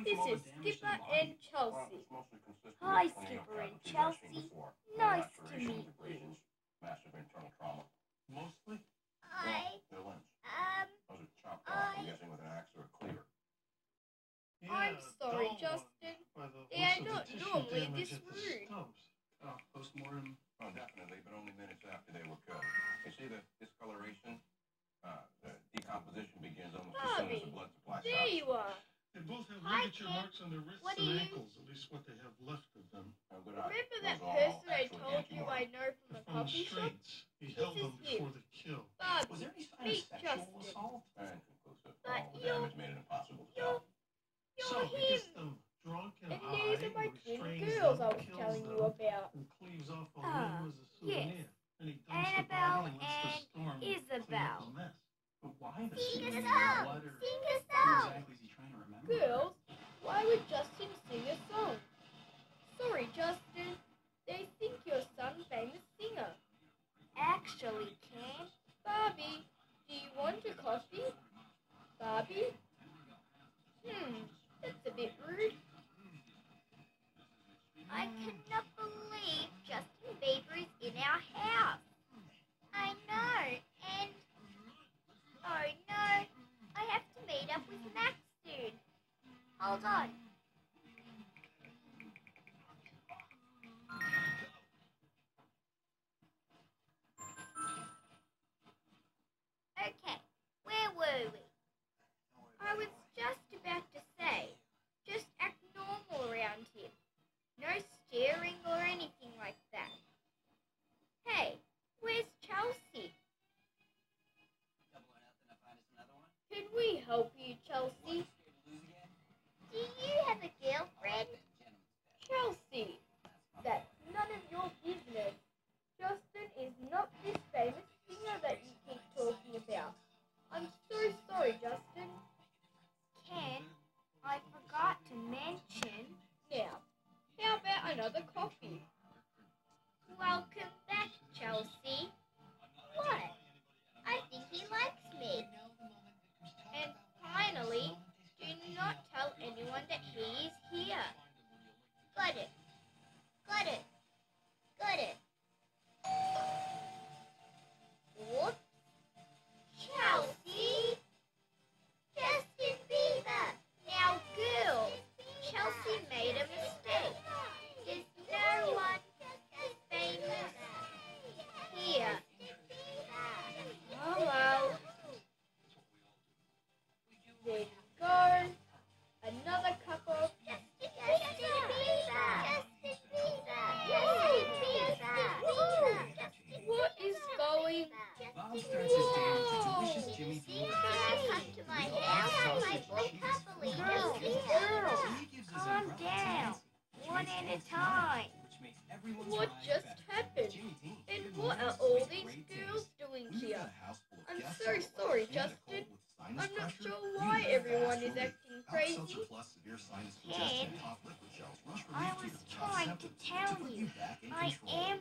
This is Skipper and Chelsea. Hi, Skipper and Chelsea. Nice to meet you. Massive internal trauma. Mostly? I, Villains. um, Those are chopped off, I'm guessing with an axe or a cleaver. I'm sorry, Justin. They are not normally this rude. Post-mortem? Oh, definitely, but only minutes after they were killed. You see the discoloration? The decomposition begins almost as soon as the blood supply stops. There you are. They both have Hi, ligature Ken. marks on their wrists What and do you- ankles, at least what they have left of them. Oh, good eye. Remember that Those are all person I actually told you I anti-mortem. know from the From the coffee shop? strains, he held This them is him. before the kill. Bobby, Was there any sign of meet sexual Justin. assault? Inconclusive. But All the you're- damage made it impossible to You're, tell. So you're he gets him. them drunk and, And high, these are my twin restrains girls them, I was kills telling you them, about. and cleaves off a Ah, limb as a souvenir. yes. And he dumps the Annabelle body and lets the storm clean Isabel. up the mess. But why the Sing a scene? song. What or Sing a who song. exactly is he trying to remember? Girls, why would Justin sing a song? Sorry, Justin. They think you're some famous singer. Actually, Ken. Barbie, do you want a coffee? Barbie? That's a bit rude. I cannot believe Justin Bieber is in our house. I know, and... Oh no, I have to meet up with Max soon. Hold on. Okay, where were we? I was just about to say, just act normal around him. No staring or anything like that. Hey, where's Chelsea? Can we help you, Chelsea? Do you have a girlfriend? Chelsea, that's none of your business. Justin is not this famous singer that you keep talking about. I'm so sorry, Justin. Ken, I forgot to mention. Now, how about another coffee? Welcome back, Chelsea. What? I think he likes me. And finally, do not tell anyone that he is here. Got it. Got it. Got it. Whoops. Chelsea? Justin Bieber. Now, girls, Chelsea made a mistake. There's no one famous here. Oh well. There you go. Another cup of Justin Bieber. What is going? Bob starts his day with a delicious Jimmy Dean. Come to my house. My boy can't believe Girls, He gives his calm umbrella to down. Nancy, which One makes at a everyone time. smile, which makes everyone's What lives just better. happened? Jimmy Dean, And good what morning. are all It's these great girls taste. doing When you've here? got a house full of I'm guests so on the way sorry, and a cold Justin. with sinus I'm not pressure, sure you why need everyone fast is relief. acting Alka crazy. Seltzer Plus Severe Sinus Ken, Congestion Cough Liquid Gels rush I relief to was your chest trying to symptoms tell put you, back in I control. am